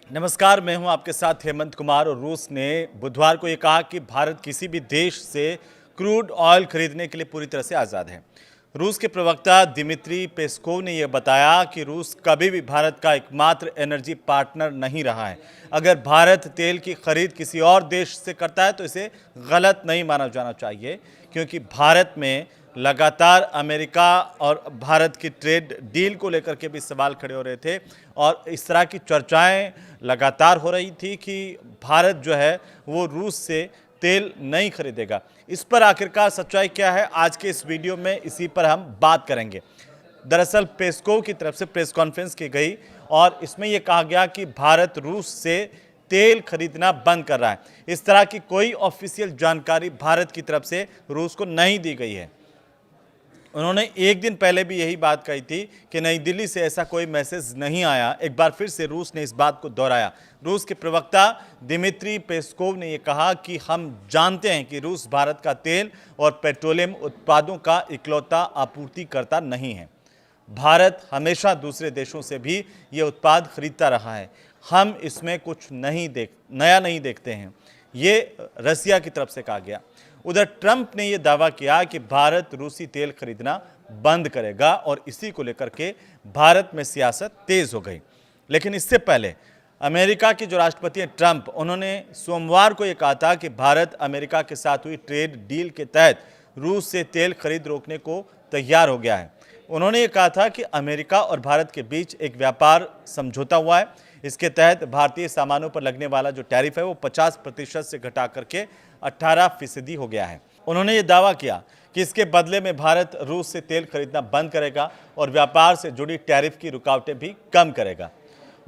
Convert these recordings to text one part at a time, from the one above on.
नमस्कार, मैं हूं आपके साथ हेमंत कुमार। और रूस ने बुधवार को यह कहा कि भारत किसी भी देश से क्रूड ऑयल खरीदने के लिए पूरी तरह से आज़ाद है। रूस के प्रवक्ता दिमित्री पेस्कोव ने यह बताया कि रूस कभी भी भारत का एकमात्र एनर्जी पार्टनर नहीं रहा है। अगर भारत तेल की खरीद किसी और देश से करता है तो इसे गलत नहीं माना जाना चाहिए, क्योंकि भारत में लगातार अमेरिका और भारत की ट्रेड डील को लेकर के भी सवाल खड़े हो रहे थे और इस तरह की चर्चाएं लगातार हो रही थी कि भारत जो है वो रूस से तेल नहीं खरीदेगा। इस पर आखिरकार सच्चाई क्या है, आज के इस वीडियो में इसी पर हम बात करेंगे। दरअसल पेस्कोव की तरफ से प्रेस कॉन्फ्रेंस की गई और इसमें यह कहा गया कि भारत रूस से तेल खरीदना बंद कर रहा है। इस तरह की कोई ऑफिशियल जानकारी भारत की तरफ से रूस को नहीं दी गई है। उन्होंने एक दिन पहले भी यही बात कही थी कि नई दिल्ली से ऐसा कोई मैसेज नहीं आया। एक बार फिर से रूस ने इस बात को दोहराया। रूस के प्रवक्ता दिमित्री पेस्कोव ने यह कहा कि हम जानते हैं कि रूस भारत का तेल और पेट्रोलियम उत्पादों का इकलौता आपूर्तिकर्ता नहीं है। भारत हमेशा दूसरे देशों से भी ये उत्पाद खरीदता रहा है। हम इसमें कुछ नया नहीं देखते हैं, ये रसिया की तरफ से कहा गया। उधर ट्रंप ने यह दावा किया कि भारत रूसी तेल खरीदना बंद करेगा और इसी को लेकर के भारत में सियासत तेज हो गई। लेकिन इससे पहले अमेरिका के जो राष्ट्रपति हैं ट्रंप, उन्होंने सोमवार को यह कहा था कि भारत अमेरिका के साथ हुई ट्रेड डील के तहत रूस से तेल खरीद रोकने को तैयार हो गया है। उन्होंने ये कहा था कि अमेरिका और भारत के बीच एक व्यापार समझौता हुआ है। इसके तहत भारतीय सामानों पर लगने वाला जो टैरिफ है वो 50% से घटा करके 18% हो गया है। उन्होंने ये दावा किया कि इसके बदले में भारत रूस से तेल खरीदना बंद करेगा और व्यापार से जुड़ी टैरिफ की रुकावटें भी कम करेगा।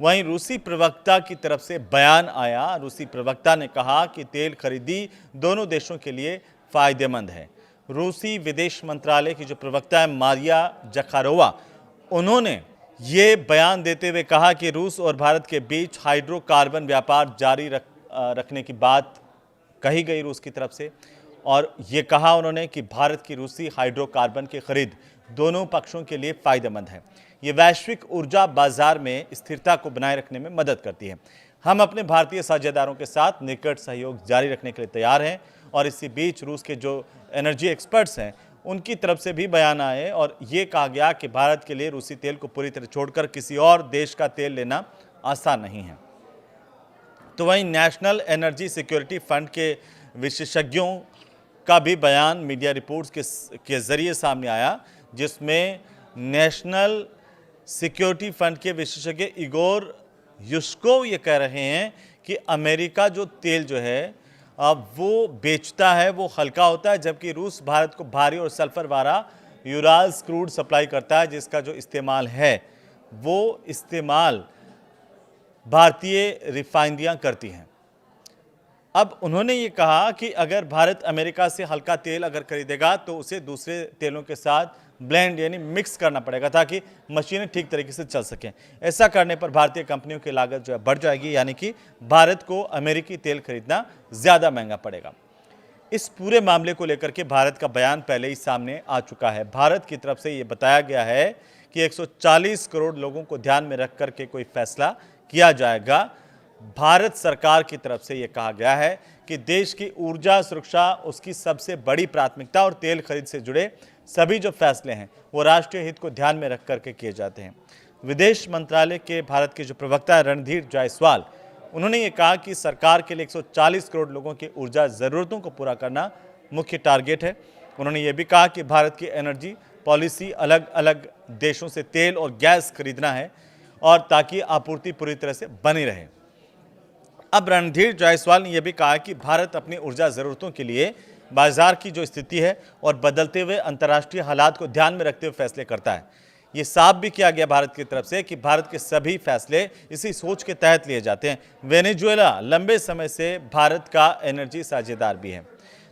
वहीं रूसी प्रवक्ता की तरफ से बयान आया। रूसी प्रवक्ता ने कहा कि तेल खरीदी दोनों देशों के लिए फायदेमंद है। रूसी विदेश मंत्रालय की जो प्रवक्ता है मारिया जखारोवा, उन्होंने ये बयान देते हुए कहा कि रूस और भारत के बीच हाइड्रोकार्बन व्यापार जारी रखने की बात कही गई रूस की तरफ से। और ये कहा उन्होंने कि भारत की रूसी हाइड्रोकार्बन की खरीद दोनों पक्षों के लिए फायदेमंद है। ये वैश्विक ऊर्जा बाजार में स्थिरता को बनाए रखने में मदद करती है। हम अपने भारतीय साझेदारों के साथ निकट सहयोग जारी रखने के लिए तैयार हैं। और इसी बीच रूस के जो एनर्जी एक्सपर्ट्स हैं उनकी तरफ से भी बयान आए और ये कहा गया कि भारत के लिए रूसी तेल को पूरी तरह छोड़कर किसी और देश का तेल लेना आसान नहीं है। तो वहीं नेशनल एनर्जी सिक्योरिटी फंड के विशेषज्ञों का भी बयान मीडिया रिपोर्ट्स के जरिए सामने आया, जिसमें नेशनल सिक्योरिटी फंड के विशेषज्ञ इगोर युश्कोव ये कह रहे हैं कि अमेरिका जो तेल जो है अब वो बेचता है वो हल्का होता है, जबकि रूस भारत को भारी और सल्फर वाला यूराल्स क्रूड सप्लाई करता है, जिसका जो इस्तेमाल है वो इस्तेमाल भारतीय रिफाइनरियां करती हैं। अब उन्होंने ये कहा कि अगर भारत अमेरिका से हल्का तेल अगर खरीदेगा तो उसे दूसरे तेलों के साथ ब्लेंड यानी मिक्स करना पड़ेगा ताकि मशीनें ठीक तरीके से चल सकें। ऐसा करने पर भारतीय कंपनियों की लागत जो है बढ़ जाएगी, यानी कि भारत को अमेरिकी तेल खरीदना ज़्यादा महंगा पड़ेगा। इस पूरे मामले को लेकर के भारत का बयान पहले ही सामने आ चुका है। भारत की तरफ से ये बताया गया है कि 140 करोड़ लोगों को ध्यान में रख करके कोई फैसला किया जाएगा। भारत सरकार की तरफ से यह कहा गया है कि देश की ऊर्जा सुरक्षा उसकी सबसे बड़ी प्राथमिकता और तेल खरीद से जुड़े सभी जो फैसले हैं वो राष्ट्रीय हित को ध्यान में रख करके किए जाते हैं। विदेश मंत्रालय के भारत के जो प्रवक्ता है रणधीर जायसवाल, उन्होंने ये कहा कि सरकार के लिए 140 करोड़ लोगों की ऊर्जा ज़रूरतों को पूरा करना मुख्य टारगेट है। उन्होंने ये भी कहा कि भारत की एनर्जी पॉलिसी अलग अलग देशों से तेल और गैस खरीदना है और ताकि आपूर्ति पूरी तरह से बनी रहे। अब रणधीर जायसवाल ने यह भी कहा कि भारत अपनी ऊर्जा ज़रूरतों के लिए बाजार की जो स्थिति है और बदलते हुए अंतर्राष्ट्रीय हालात को ध्यान में रखते हुए फैसले करता है। ये साफ भी किया गया भारत की तरफ से कि भारत के सभी फैसले इसी सोच के तहत लिए जाते हैं। वेनेजुएला लंबे समय से भारत का एनर्जी साझेदार भी है।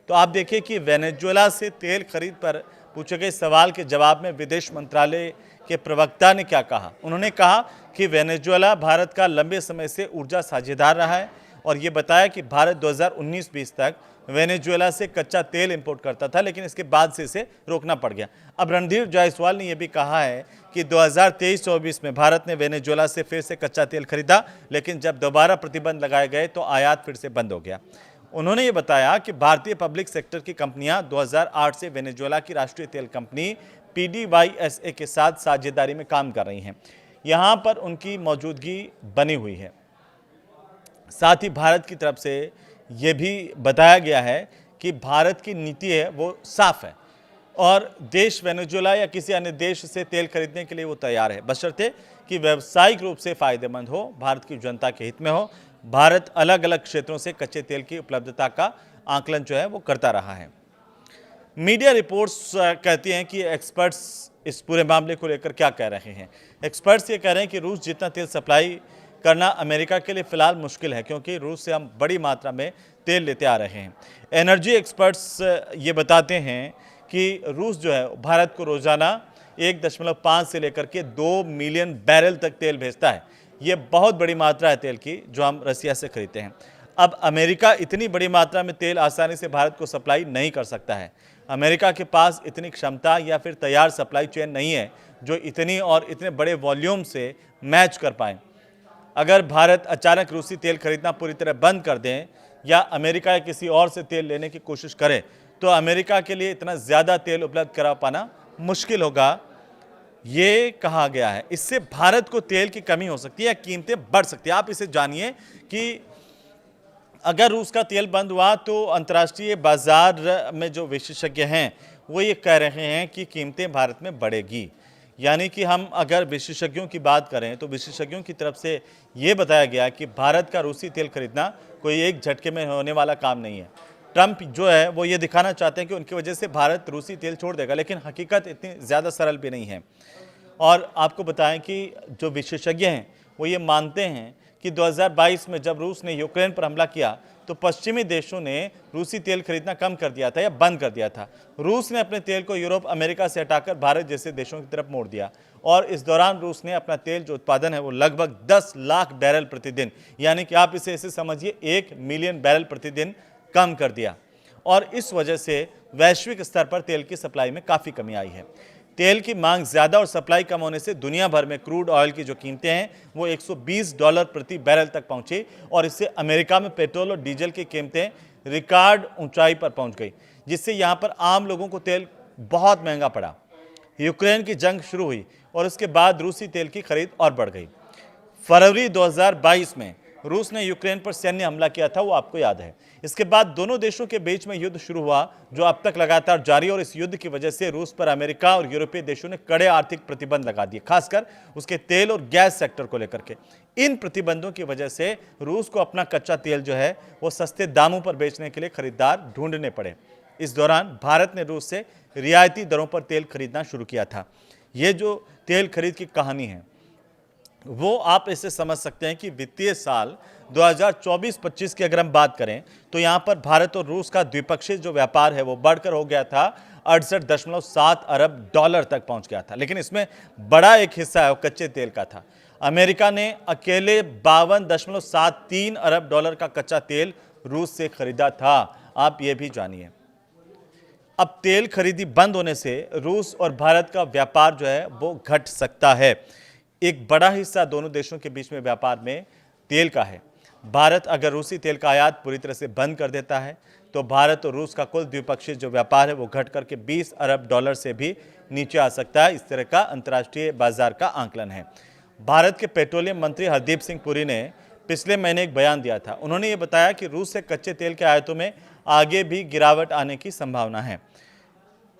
तो आप देखिए कि वेनेजुएला से तेल खरीद पर पूछे गए सवाल के जवाब में विदेश मंत्रालय के प्रवक्ता ने क्या कहा। उन्होंने कहा कि वेनेजुएला भारत का लंबे समय से ऊर्जा साझेदार रहा है और ये बताया कि भारत 2019-20 तक वेनेजुएला से कच्चा तेल इंपोर्ट करता था, लेकिन इसके बाद से इसे रोकना पड़ गया। अब रणधीर जायसवाल ने यह भी कहा है कि 2023-24 में भारत ने वेनेजुएला से फिर से कच्चा तेल खरीदा, लेकिन जब दोबारा प्रतिबंध लगाए गए तो आयात फिर से बंद हो गया। उन्होंने ये बताया कि भारतीय पब्लिक सेक्टर की कंपनियां 2008 से वेनेजुएला की राष्ट्रीय तेल कंपनी PDVSA के साथ साझेदारी में काम कर रही हैं। यहां पर उनकी मौजूदगी बनी हुई है। साथ ही भारत की तरफ से ये भी बताया गया है कि भारत की नीति है वो साफ है और देश वेनेजुएला या किसी अन्य देश से तेल खरीदने के लिए वो तैयार है, बशर्ते कि व्यावसायिक रूप से फायदेमंद हो, भारत की जनता के हित में हो। भारत अलग अलग क्षेत्रों से कच्चे तेल की उपलब्धता का आकलन जो है वो करता रहा है। मीडिया रिपोर्ट्स कहती हैं कि एक्सपर्ट्स इस पूरे मामले को लेकर क्या कह रहे हैं। एक्सपर्ट्स ये कह रहे हैं कि रूस जितना तेल सप्लाई करना अमेरिका के लिए फिलहाल मुश्किल है, क्योंकि रूस से हम बड़ी मात्रा में तेल लेते आ रहे हैं। एनर्जी एक्सपर्ट्स ये बताते हैं कि रूस जो है भारत को रोजाना 1.5 से लेकर के 2 मिलियन बैरल तक तेल भेजता है। ये बहुत बड़ी मात्रा है तेल की जो हम रसिया से खरीदते हैं। अब अमेरिका इतनी बड़ी मात्रा में तेल आसानी से भारत को सप्लाई नहीं कर सकता है। अमेरिका के पास इतनी क्षमता या फिर तैयार सप्लाई चेन नहीं है जो इतनी और इतने बड़े वॉल्यूम से मैच कर पाए। अगर भारत अचानक रूसी तेल खरीदना पूरी तरह बंद कर दें या अमेरिका या किसी और से तेल लेने की कोशिश करे तो अमेरिका के लिए इतना ज़्यादा तेल उपलब्ध करा पाना मुश्किल होगा, ये कहा गया है। इससे भारत को तेल की कमी हो सकती है, कीमतें बढ़ सकती है। आप इसे जानिए कि अगर रूस का तेल बंद हुआ तो अंतर्राष्ट्रीय बाजार में जो विशेषज्ञ हैं वो ये कह रहे हैं कि कीमतें भारत में बढ़ेगी। यानी कि हम अगर विशेषज्ञों की बात करें तो विशेषज्ञों की तरफ से ये बताया गया कि भारत का रूसी तेल खरीदना कोई एक झटके में होने वाला काम नहीं है। ट्रंप जो है वो ये दिखाना चाहते हैं कि उनकी वजह से भारत रूसी तेल छोड़ देगा, लेकिन हकीकत इतनी ज़्यादा सरल भी नहीं है। और आपको बताएं कि जो विशेषज्ञ हैं वो ये मानते हैं कि 2022 में जब रूस ने यूक्रेन पर हमला किया तो पश्चिमी देशों ने रूसी तेल खरीदना कम कर दिया था या बंद कर दिया था। रूस ने अपने तेल को यूरोप, अमेरिका से हटाकर भारत जैसे देशों की तरफ मोड़ दिया और इस दौरान रूस ने अपना तेल जो उत्पादन है वो लगभग 10 लाख बैरल प्रतिदिन, यानी कि आप इसे ऐसे समझिए 1 मिलियन बैरल प्रतिदिन कम कर दिया। और इस वजह से वैश्विक स्तर पर तेल की सप्लाई में काफ़ी कमी आई है। तेल की मांग ज़्यादा और सप्लाई कम होने से दुनिया भर में क्रूड ऑयल की जो कीमतें हैं वो $120 प्रति बैरल तक पहुंची और इससे अमेरिका में पेट्रोल और डीजल की कीमतें रिकॉर्ड ऊंचाई पर पहुंच गई, जिससे यहां पर आम लोगों को तेल बहुत महंगा पड़ा। यूक्रेन की जंग शुरू हुई और उसके बाद रूसी तेल की खरीद और बढ़ गई। फरवरी 2022 में रूस ने यूक्रेन पर सैन्य हमला किया था, वो आपको याद है। इसके बाद दोनों देशों के बीच में युद्ध शुरू हुआ जो अब तक लगातार जारी, और इस युद्ध की वजह से रूस पर अमेरिका और यूरोपीय देशों ने कड़े आर्थिक प्रतिबंध लगा दिए, खासकर उसके तेल और गैस सेक्टर को लेकर के। इन प्रतिबंधों की वजह से रूस को अपना कच्चा तेल जो है वो सस्ते दामों पर बेचने के लिए खरीदार ढूंढने पड़े। इस दौरान भारत ने रूस से रियायती दरों पर तेल खरीदना शुरू किया था। ये जो तेल खरीद की कहानी है वो आप इसे समझ सकते हैं कि वित्तीय साल 2024-25 की अगर हम बात करें तो यहाँ पर भारत और रूस का द्विपक्षीय जो व्यापार है वो बढ़कर हो गया था 68.7 अरब डॉलर तक पहुंच गया था। लेकिन इसमें बड़ा एक हिस्सा है वो कच्चे तेल का था। अमेरिका ने अकेले 52.73 अरब डॉलर का कच्चा तेल रूस से खरीदा था। आप ये भी जानिए। अब तेल खरीदी बंद होने से रूस और भारत का व्यापार जो है वो घट सकता है। एक बड़ा हिस्सा दोनों देशों के बीच में व्यापार में तेल का है। भारत अगर रूसी तेल का आयात पूरी तरह से बंद कर देता है तो भारत और रूस का कुल द्विपक्षीय जो व्यापार है वो घट करके 20 अरब डॉलर से भी नीचे आ सकता है। इस तरह का अंतर्राष्ट्रीय बाजार का आंकलन है। भारत के पेट्रोलियम मंत्री हरदीप सिंह पुरी ने पिछले महीने एक बयान दिया था। उन्होंने ये बताया कि रूस से कच्चे तेल के आयातों में आगे भी गिरावट आने की संभावना है।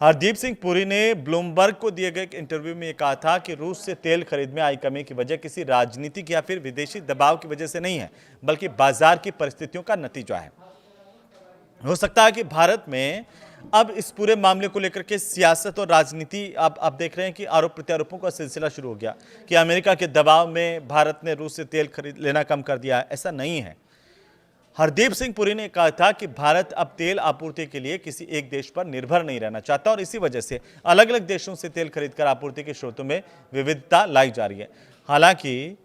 हरदीप सिंह पुरी ने ब्लूमबर्ग को दिए गए एक इंटरव्यू में कहा था कि रूस से तेल खरीद में आई कमी की वजह किसी राजनीतिक या फिर विदेशी दबाव की वजह से नहीं है, बल्कि बाजार की परिस्थितियों का नतीजा है। हो सकता है कि भारत में अब इस पूरे मामले को लेकर के सियासत और राजनीति आप देख रहे हैं कि आरोप प्रत्यारोपों का सिलसिला शुरू हो गया कि अमेरिका के दबाव में भारत ने रूस से तेल खरीद लेना कम कर दिया है। ऐसा नहीं है। हरदीप सिंह पुरी ने कहा था कि भारत अब तेल आपूर्ति के लिए किसी एक देश पर निर्भर नहीं रहना चाहता और इसी वजह से अलग अलग देशों से तेल खरीदकर आपूर्ति के स्रोतों में विविधता लाई जा रही है। हालांकि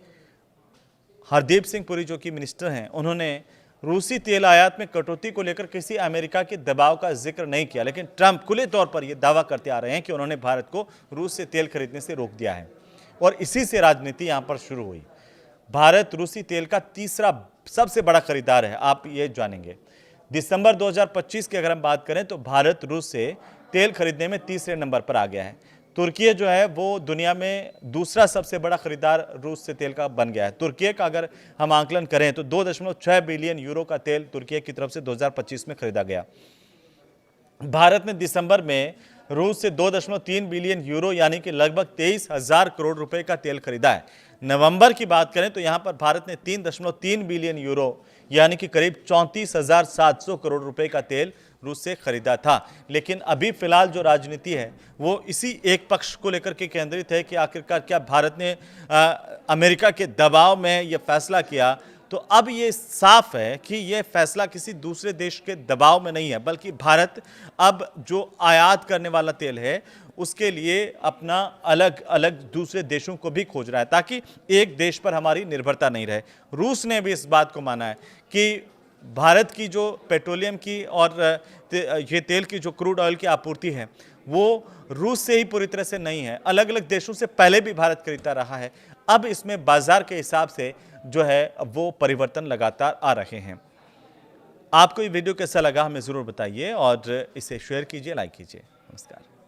हरदीप सिंह पुरी जो कि मिनिस्टर हैं, उन्होंने रूसी तेल आयात में कटौती को लेकर किसी अमेरिका के दबाव का जिक्र नहीं किया, लेकिन ट्रंप खुले तौर पर यह दावा करते आ रहे हैं कि उन्होंने भारत को रूस से तेल खरीदने से रोक दिया है। और इसी से राजनीति यहाँ पर शुरू हुई। भारत रूसी तेल का तीसरा सबसे बड़ा खरीदार है, आप ये जानेंगे। दिसंबर 2025 की अगर हम बात करें तो भारत रूस से तेल खरीदने में तीसरे नंबर पर आ गया है। तुर्की जो है वो दुनिया में दूसरा सबसे बड़ा खरीदार रूस से तेल का बन गया है। तुर्की का अगर हम आंकलन करें तो 2.6 बिलियन यूरो का तेल तुर्की की तरफ से 2025 में खरीदा गया। भारत ने दिसंबर में रूस से 2.3 बिलियन यूरो यानी कि लगभग 23,000 करोड़ रुपए का तेल खरीदा है। नवंबर की बात करें तो यहां पर भारत ने 3.3 बिलियन यूरो यानी कि करीब 34,700 करोड़ रुपए का तेल रूस से खरीदा था। लेकिन अभी फिलहाल जो राजनीति है वो इसी एक पक्ष को लेकर के केंद्रित है कि आखिरकार क्या भारत ने अमेरिका के दबाव में यह फैसला किया। तो अब ये साफ है कि यह फैसला किसी दूसरे देश के दबाव में नहीं है, बल्कि भारत अब जो आयात करने वाला तेल है उसके लिए अपना अलग अलग दूसरे देशों को भी खोज रहा है ताकि एक देश पर हमारी निर्भरता नहीं रहे। रूस ने भी इस बात को माना है कि भारत की जो पेट्रोलियम की और ये तेल की जो क्रूड ऑयल की आपूर्ति है वो रूस से ही पूरी तरह से नहीं है, अलग अलग देशों से पहले भी भारत खरीदता रहा है। अब इसमें बाजार के हिसाब से जो है वो परिवर्तन लगातार आ रहे हैं। आपको ये वीडियो कैसा लगा हमें ज़रूर बताइए और इसे शेयर कीजिए, लाइक कीजिए। नमस्कार।